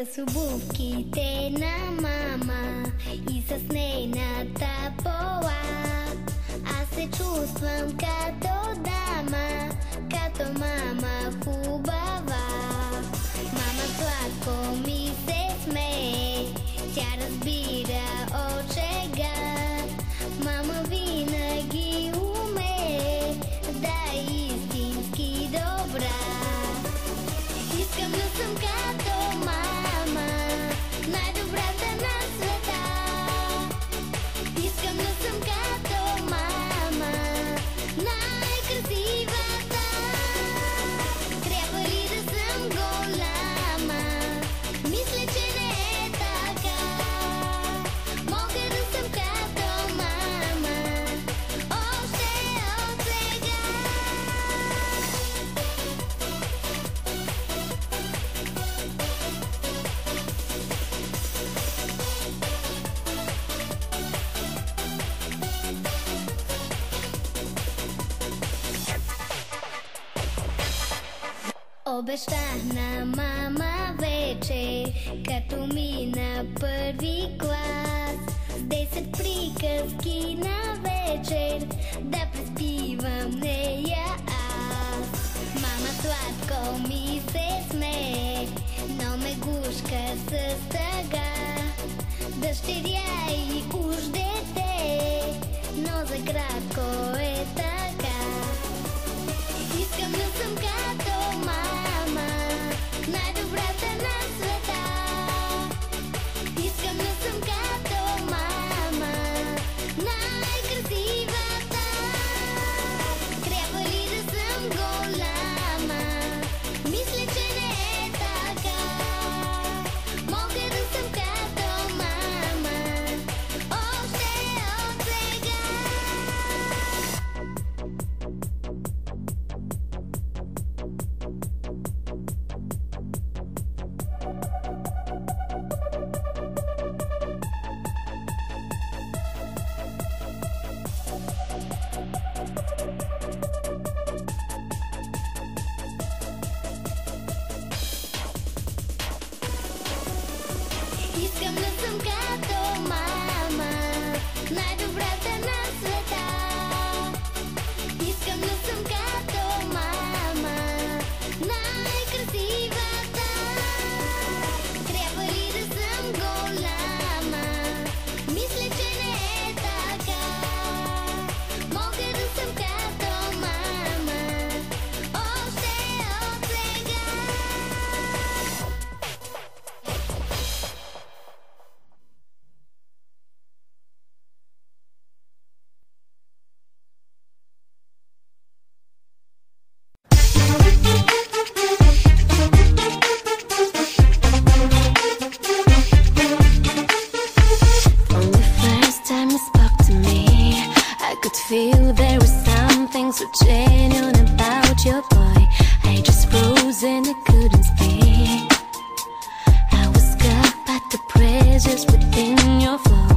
с обувките на мама и с нейната пола. Аз се чувствам като дама, като мама хубава. Мама сладко ми се смее, тя разбира от шега. Мама винаги умее да е истински добра. Искам да съм като мама, най-добрата на света. Искам да съм като мама, най-красивата. Трябва ли да съм голяма? Мисля, че не е така. Мога да съм като мама, още от сега. Обещах на мама вече, като мина първи клас, с 10 приказки на вечер да преспивам нея аз. Мама сладко ми се смее, но ме гушка с тъга. Дъщеря и уж дете, но за кратко е така. Искам да съм като мама, най-добрата на света. Искам да съм като мама, най-красивата. Трябва ли да съм голяма? Мисля, че не е така. Мога да съм като мама, още от сега. Искам да съм като мама, най-добрата на света. Искам да съм като мама, най-красивата. Трябва ли да съм голяма? Мисля, че не е така. Мога да съм като мама, още от сега. From the first time you spoke to me, I could feel there was something so genuine about your boy. I just froze and I couldn't speak. I was caught by the pressures within your voice.